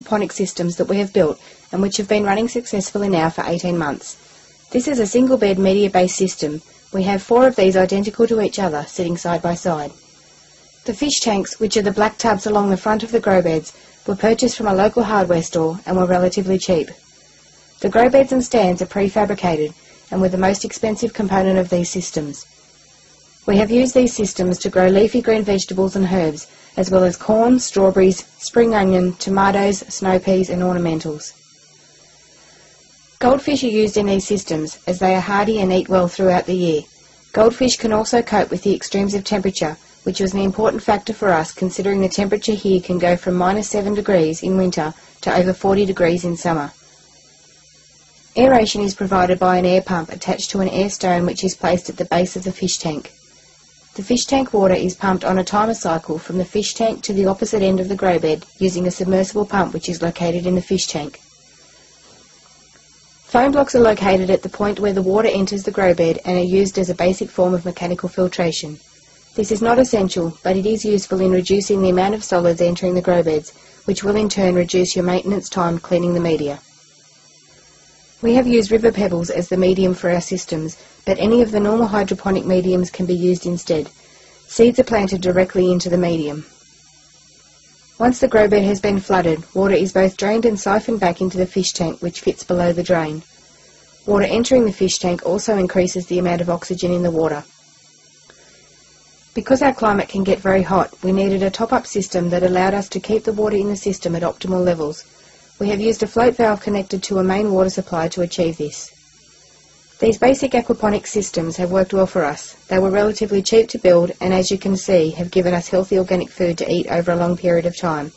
aquaponic systems that we have built and which have been running successfully now for 18 months. This is a single bed media-based system. We have 4 of these identical to each other sitting side by side. The fish tanks, which are the black tubs along the front of the grow beds, were purchased from a local hardware store and were relatively cheap. The grow beds and stands are prefabricated and were the most expensive component of these systems. We have used these systems to grow leafy green vegetables and herbs, as well as corn, strawberries, spring onion, tomatoes, snow peas and ornamentals. Goldfish are used in these systems as they are hardy and eat well throughout the year. Goldfish can also cope with the extremes of temperature, which was an important factor for us considering the temperature here can go from -7 degrees in winter to over 40 degrees in summer. Aeration is provided by an air pump attached to an air stone which is placed at the base of the fish tank. The fish tank water is pumped on a timer cycle from the fish tank to the opposite end of the grow bed using a submersible pump which is located in the fish tank. Foam blocks are located at the point where the water enters the grow bed and are used as a basic form of mechanical filtration. This is not essential, but it is useful in reducing the amount of solids entering the grow beds, which will in turn reduce your maintenance time cleaning the media. We have used river pebbles as the medium for our systems, but any of the normal hydroponic mediums can be used instead. Seeds are planted directly into the medium. Once the grow bed has been flooded, water is both drained and siphoned back into the fish tank, which fits below the drain. Water entering the fish tank also increases the amount of oxygen in the water. Because our climate can get very hot, we needed a top-up system that allowed us to keep the water in the system at optimal levels. We have used a float valve connected to a main water supply to achieve this. These basic aquaponic systems have worked well for us. They were relatively cheap to build and, as you can see, have given us healthy organic food to eat over a long period of time.